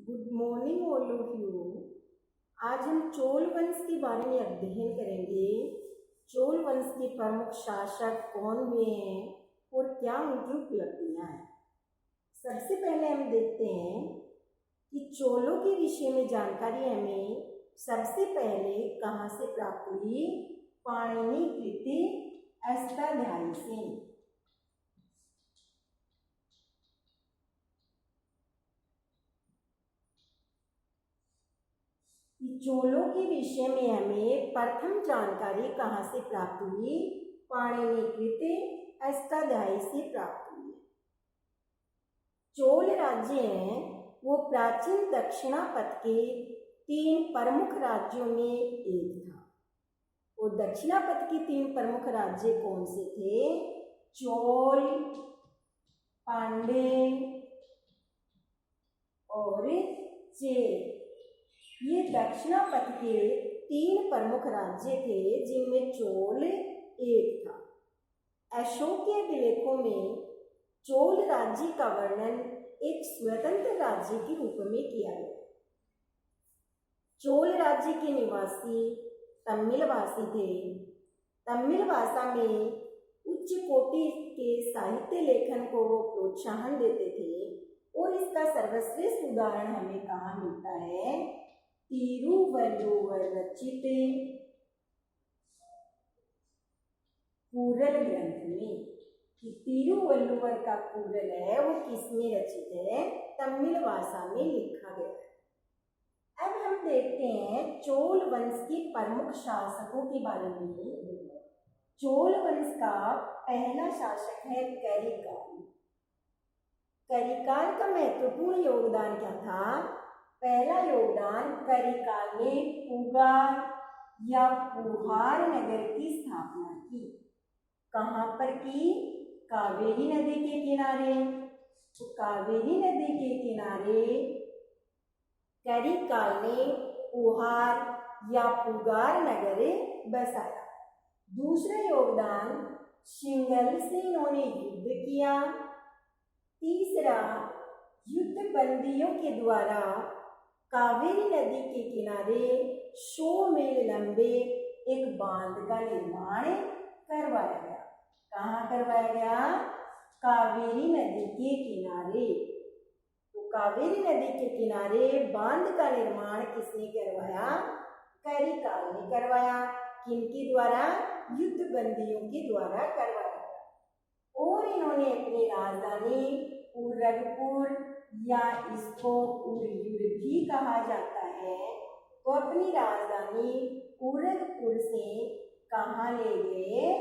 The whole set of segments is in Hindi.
Good morning all of you. आज हम चोल वंश के बारे में अध्ययन करेंगे। चोल वंश के प्रमुख शासक कौन हुए हैं और क्या उनकी उपलब्धियां हैं। सबसे पहले हम देखते हैं कि चोलों के विषय में जानकारी हमें सबसे पहले कहाँ से प्राप्त हुई। पाणिनि कृति अष्टाध्यायी से। चोलों के विषय में हमें प्रथम जानकारी कहाँ से प्राप्त हुई। पाणिनि कृति अष्टाध्यायी से प्राप्त हुई। चोल राज्य हैं वो प्राचीन दक्षिणापथ के 3 प्रमुख राज्यों में एक था। वो दक्षिणापथ के 3 प्रमुख राज्य कौन से थे? चोल, पांड्य और चेर। ये दक्षिणापथ के 3 प्रमुख राज्य थे जिनमें चोल एक था। अशोकीय अभिलेखों में चोल राज्य का वर्णन एक स्वतंत्र राज्य के रूप में किया गया। चोल राज्य के निवासी तमिल भाषी थे। तमिल भाषा में उच्च कोटि के साहित्य लेखन को वो प्रोत्साहन देते थे और इसका सर्वश्रेष्ठ उदाहरण हमें कहाँ मिलता है? तिरुवल्लुवर रचित कूरल ग्रंथ में। तिरुवल्लुवर का कूरल है वो किसमें रचित है? तमिल भाषा में लिखा गया है। अब हम देखते हैं चोल वंश के प्रमुख शासकों के बारे में। चोल वंश का पहला शासक है करिकाल। करिकाल का महत्वपूर्ण योगदान क्या था? पहला योगदान करिकाल ने पुगार या पुहार नगर की स्थापना की। कहाँ पर की? कावेरी नदी के किनारे। तो कावेरी नदी के किनारे करिकाल ने पुहार या पुगार नगर बसाया। दूसरा योगदान सिंघल से इन्होंने युद्ध किया। तीसरा, युद्ध बंदियों के द्वारा कावेरी नदी के किनारे 100 मील लंबे एक बांध का निर्माण करवाया गया। कहाँ करवाया गया? कावेरी नदी के किनारे। तो कावेरी नदी के किनारे बांध का निर्माण किसने करवाया? करिकाल ने करवाया। किनके द्वारा? युद्ध बंदियों के द्वारा करवाया गया। और इन्होंने अपनी राजधानी उरगपुर या इसको उरयुर भी कहा जाता है, तो अपनी राजधानी उरगपुर से कहाँ ले गए?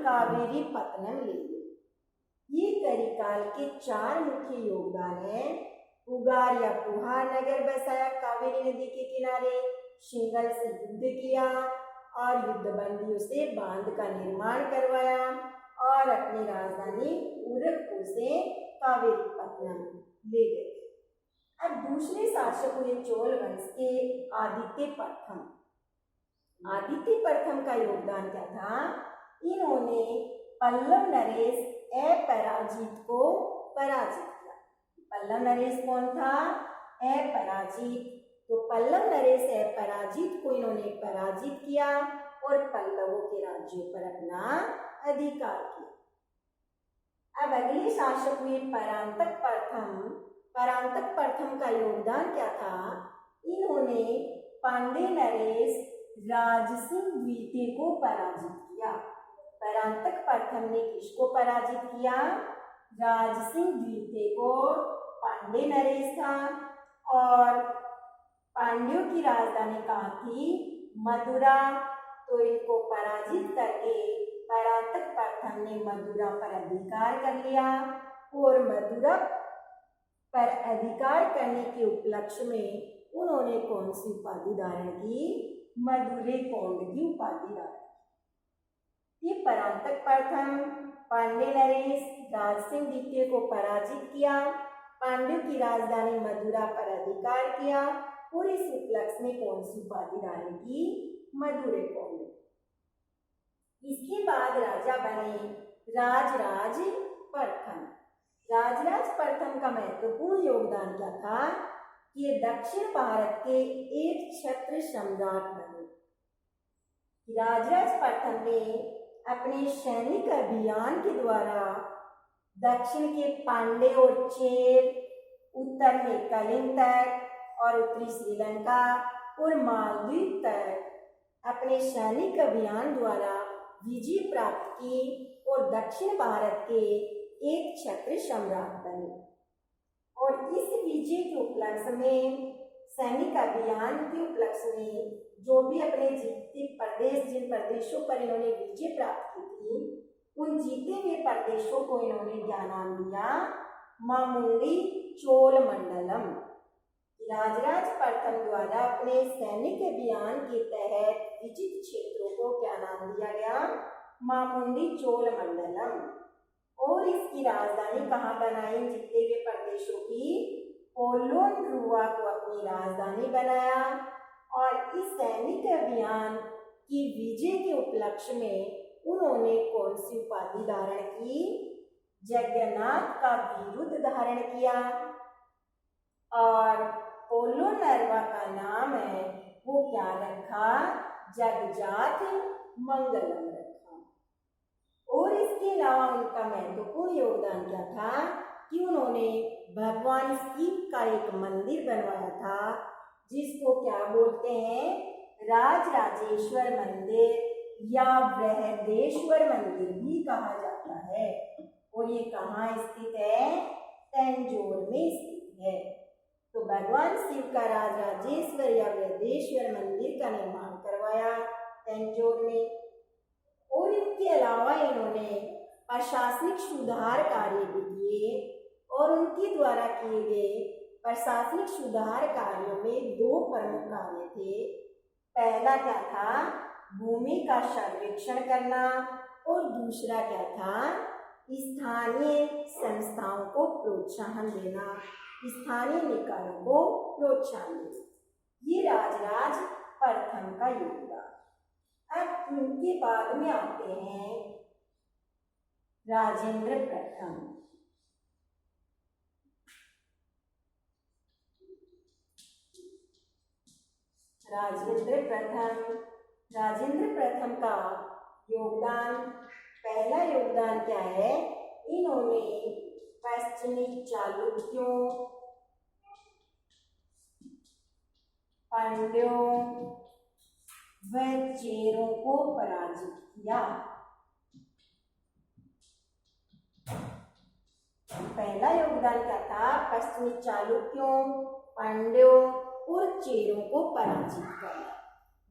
कावेरी पत्तनम ले गए। ये करिकाल के 4 मुख्य योगदान हैं। पुगार या पुहार नगर बसाया कावेरी नदी के किनारे, सिंघल से युद्ध किया और युद्धबंदियों से बांध का निर्माण करवाया और अपनी राजधानी उरगपुर से कावेरी पत्तनम ले गए। अब दूसरे शासक हुए चोल वंश के आदित्य प्रथम। आदित्य प्रथम का योगदान क्या था? इन्होंने पल्लव नरेश अपराजित को पराजित किया। पल्लव नरेश कौन था? अपराजित। तो पल्लव नरेश अपराजित को इन्होंने पराजित किया और पल्लवों के राज्यों पर अपना अधिकार किया। अब अगले शासक हुए परांतक प्रथम। परांतक प्रथम का योगदान क्या था? इन्होंने पांड्य नरेश राजसिंह द्वितीय को पराजित किया। परांतक प्रथम ने किसको पराजित किया? राजसिंह द्वितीय को। पांड्य नरेश था और पांड्यों की राजधानी कहाँ थी? मथुरा। तो इनको पराजित करके परांतक प्रथम ने मथुरा पर अधिकार कर लिया और मथुरा पर अधिकार करने के उपलक्ष्य में उन्होंने कौन सी उपाधि धारण की? मधुरे कौंड की उपाधि धारण की। ये परांतक प्रथम पांड्य नरेश राजसिंह द्वितीय को पराजित किया, पांड्यों की राजधानी मथुरा पर अधिकार किया और इस उपलक्ष्य में कौन सी उपाधि धारण की? मधुरे कौंड। इसके बाद राजा बने राजराज प्रथम। राजराज प्रथम का महत्वपूर्ण योगदान क्या था? कि दक्षिण भारत के एक छत्र सम्राट बने। राजराज प्रथम ने अपने सैनिक अभियान के द्वारा दक्षिण के पांड्य और चेर, उत्तर में कलिंग तक और उत्तरी श्रीलंका और मालदीव तक अपने सैनिक अभियान द्वारा विजय प्राप्त की और दक्षिण भारत के एक छत्र सम्राट बने। और इस विजय के उपलक्ष्य में, सैनिक अभियान के उपलक्ष्य में जो भी अपने जीते प्रदेश, जिन प्रदेशों पर इन्होंने विजय प्राप्त की थी, उन जीते हुए प्रदेशों को इन्होंने क्या नाम दिया? मामुंडी चोल मंडलम। राजराज प्रथम द्वारा अपने सैनिक अभियान के तहत विजित क्षेत्रों को क्या नाम दिया गया? मामुंडी चोल मंडलम। और इसकी राजधानी कहाँ बनाई? जीते हुए प्रदेशों की पोलोनरुवा को अपनी राजधानी बनाया। और इस सैनिक अभियान की विजय के उपलक्ष्य में उन्होंने कौन सी उपाधि धारण की? जगन्नाथ का बिरुद धारण किया। और पोलोनरुवा का नाम है वो क्या रखा? जगजात मंगलम रखा। और इसके अलावा उनका महत्वपूर्ण योगदान क्या था कि उन्होंने भगवान शिव का एक मंदिर बनवाया था, जिसको क्या बोलते हैं? राजराजेश्वर मंदिर या बृहदेश्वर मंदिर भी कहा जाता है। और ये कहाँ स्थित है? तंजौर में स्थित है। तो भगवान शिव का राजराजेश्वर या बृहदेश्वर मंदिर का निर्माण करवाया तंजौर में। और इनके अलावा इन्होंने प्रशासनिक सुधार कार्य भी किए। और उनके द्वारा किए गए प्रशासनिक सुधार कार्यों में दो प्रमुख कार्य थे। पहला क्या था? भूमि का सर्वेक्षण करना। और दूसरा क्या था? स्थानीय संस्थाओं को प्रोत्साहन देना, स्थानीय निकायों को प्रोत्साहन देना। ये राजराज प्रथम का योगदान। अब इनके बाद में आते हैं राजेंद्र प्रथम। राजेंद्र प्रथम का योगदान, पहला योगदान क्या है? इन्होंने पश्चिमी चालुक्यों, पांड्यों व चेरों को पराजित किया। पहला योगदान क्या था? पश्चिमी चालुक्यों, पांड्यों और चेरों को पराजित करना।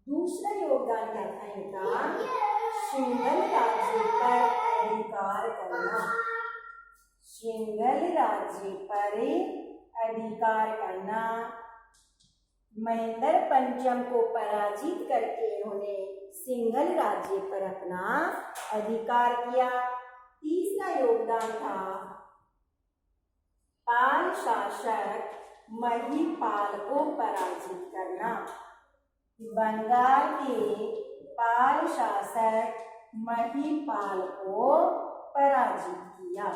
दूसरा योगदान क्या था इनका? सिंघल राज्य पर अधिकार करना। सिंघल राज्य पर अधिकार करना। महेंद्र पंचम को पराजित करके इन्होंने सिंघल राज्य पर अपना अधिकार किया। तीसरा योगदान था पाल शासक महिपाल को पराजित करना। बंगाल के पाल शासक महिपाल को पराजित किया।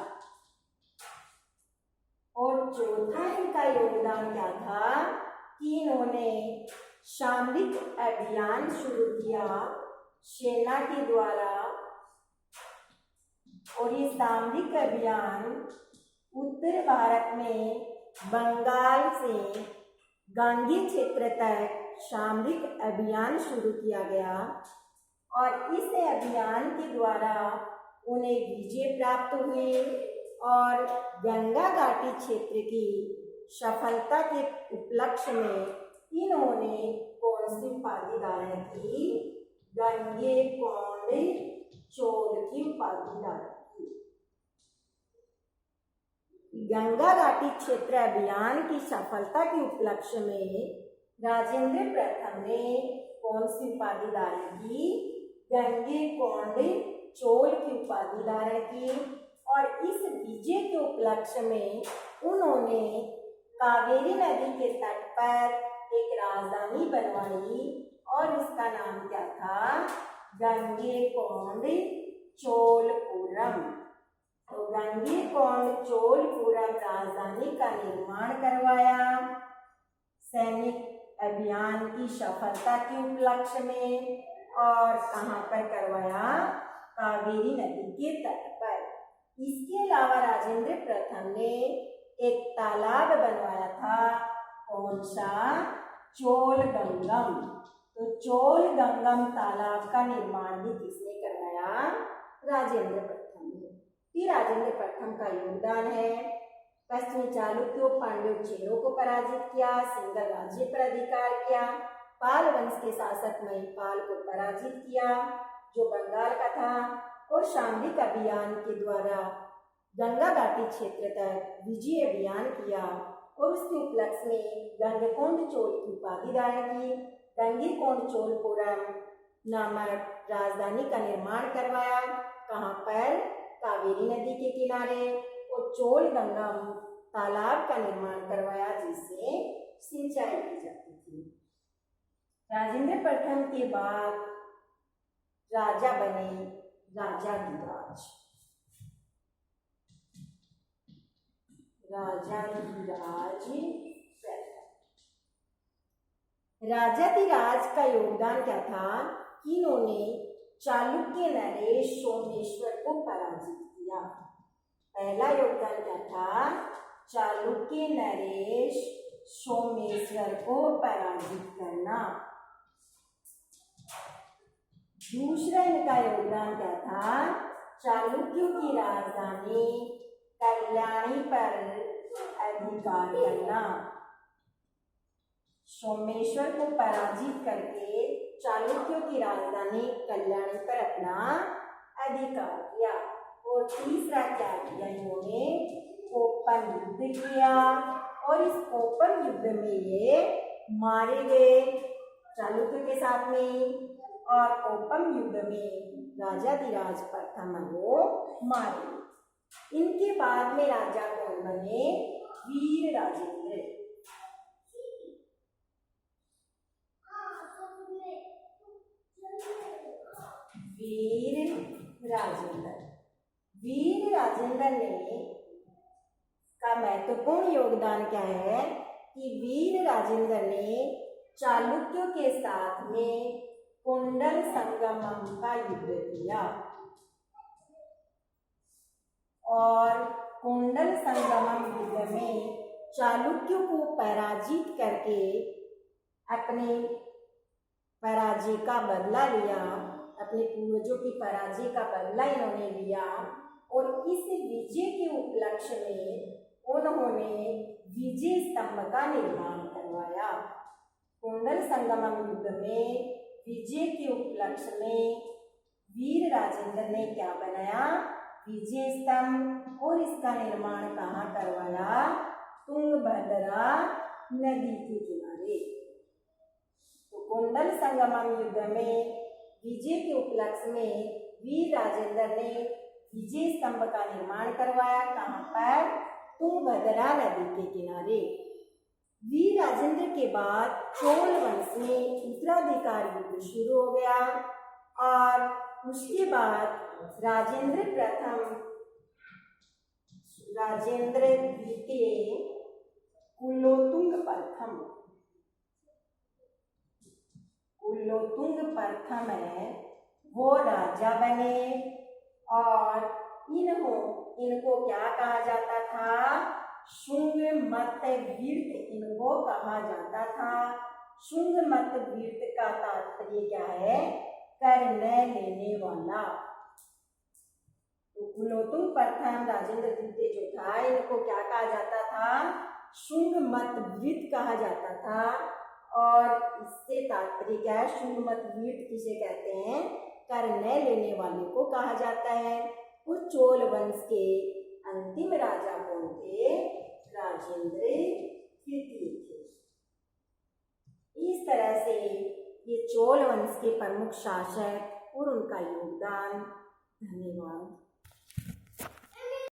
और चौथा इनका योगदान क्या था कि इन्होंने सामरिक अभियान शुरू किया सेना के द्वारा। और ये सामरिक अभियान उत्तर भारत में बंगाल से गांगी क्षेत्र तक सामरिक अभियान शुरू किया गया। और इस अभियान के द्वारा उन्हें विजय प्राप्त हुई और गंगा घाटी क्षेत्र की सफलता के उपलक्ष्य में इन्होंने कौन सी उपाधि धारण की? गंगे कोंड चोल की उपाधि धारण की। गंगा घाटी क्षेत्र अभियान की सफलता के उपलक्ष्य में राजेंद्र प्रथम ने कौन सी उपाधि धारण की? गंगे कोंड चोल की उपाधि धारण की। और इस विजय के उपलक्ष्य में उन्होंने कावेरी नदी के तट पर एक राजधानी बनवाई और उसका नाम क्या था? गंगे कोंड चोलपुरम। तो गंगे कोंड चोलपुरम राजधानी का निर्माण करवाया। सैनिक अभियान की सफलता के उपलक्ष्य में, और कहाँ पर करवाया, कावेरी नदी के तट पर। इसके अलावा राजेंद्र प्रथम ने एक तालाब बनवाया था, कौन सा, चोल गंगम। तो चोल गंगम तालाब का निर्माण भी किसने करवाया, राजेंद्र प्रथम ने। फिर राजेंद्र प्रथम का योगदान है, पश्चिमी चालुक्यों, पांड्यों, चेरों को पराजित किया, सिंगल राज्य पर अधिकार किया, पाल वंश के शासक महिपाल को पराजित किया जो बंगाल का था, और सामरिक अभियान के द्वारा गंगा घाटी क्षेत्र तक विजय अभियान किया, और उसके उपलक्ष्य में गंगकोंड चोल की उपाधि धारण की। गंगीकोंड चोलपुरम नामक राजधानी का निर्माण करवाया, कहाँ पर, कावेरी नदी के किनारे, और चोल गंगम तालाब का निर्माण करवाया जिससे सिंचाई की जाती थी। राजेंद्र प्रथम के बाद राजा बने राजाधिराज। राजाधिराज का योगदान क्या था कि इन्होंने चालुक्य नरेश सोमेश्वर को पराजित किया। पहला योगदान क्या था, चालुक्य नरेश सोमेश्वर को पराजित करना। दूसरा इनका योगदान क्या था, चालुक्यों की राजधानी कल्याणी पर अधिकार करना। सोमेश्वर को पराजित करके चालुक्यों की राजधानी कल्याणी पर अपना अधिकार किया। और तीसरा क्या किया इन्होंने, कोप्पन युद्ध किया, और इस कोप्पन युद्ध में ये मारे गए चालुक्य के साथ में, और कोप्पन युद्ध में राजाधिराज प्रथम वो मारे। इनके बाद में राजा कौन बने, वीर राजेंद्र। वीर राजेंद्र ने का महत्वपूर्ण योगदान क्या है कि वीर राजेंद्र ने चालुक्यों के साथ में कुंडल संगमम का युद्ध किया, और कुंडल संगमम युद्ध में चालुक्यों को पराजित करके अपने पराजय का बदला लिया, अपने पूर्वजों की पराजय का बदला इन्होंने लिया। और इस विजय के उपलक्ष्य में उन्होंने विजय स्तंभ का निर्माण करवाया। कुंडल संगमम युद्ध में विजय के उपलक्ष्य में वीर राजेंद्र ने क्या बनाया, विजय स्तंभ, और इसका निर्माण कहाँ करवाया, तुंगभद्रा नदी के किनारे। तो कुंडल संगमम युद्ध में विजय के उपलक्ष्य में वीर राजेंद्र ने विजय स्तंभ का निर्माण करवाया, कहाँ पर, तुंगभद्रा नदी के किनारे। वीर राजेंद्र के बाद चोल वंश में उत्तराधिकार युद्ध शुरू हो गया, और उसके बाद राजेंद्र प्रथम, राजेंद्र द्वितीय, कुलोत्तुंग प्रथम है वो राजा बने, और इनको क्या कहा जाता था, शुंग मत वीर्त इनको कहा जाता था। शुंग मत वीर्त का तात्पर्य क्या है, करने लेने वाला। तो कुलोत्तुंग प्रथम राजेंद्र द्वितीय जो था, इनको क्या कहा जाता था, शुंग मत वीर्त कहा जाता था। और इससे तात्पर्य क्या है, शुंग मत वीर्त किसे कहते हैं, करने लेने वाले को कहा जाता है। उस चोल वंश के अंतिम राजा कौन थे, राजेंद्र तृतीय थे। इस तरह से ये चोल वंश के प्रमुख शासक और उनका योगदान। धन्यवाद।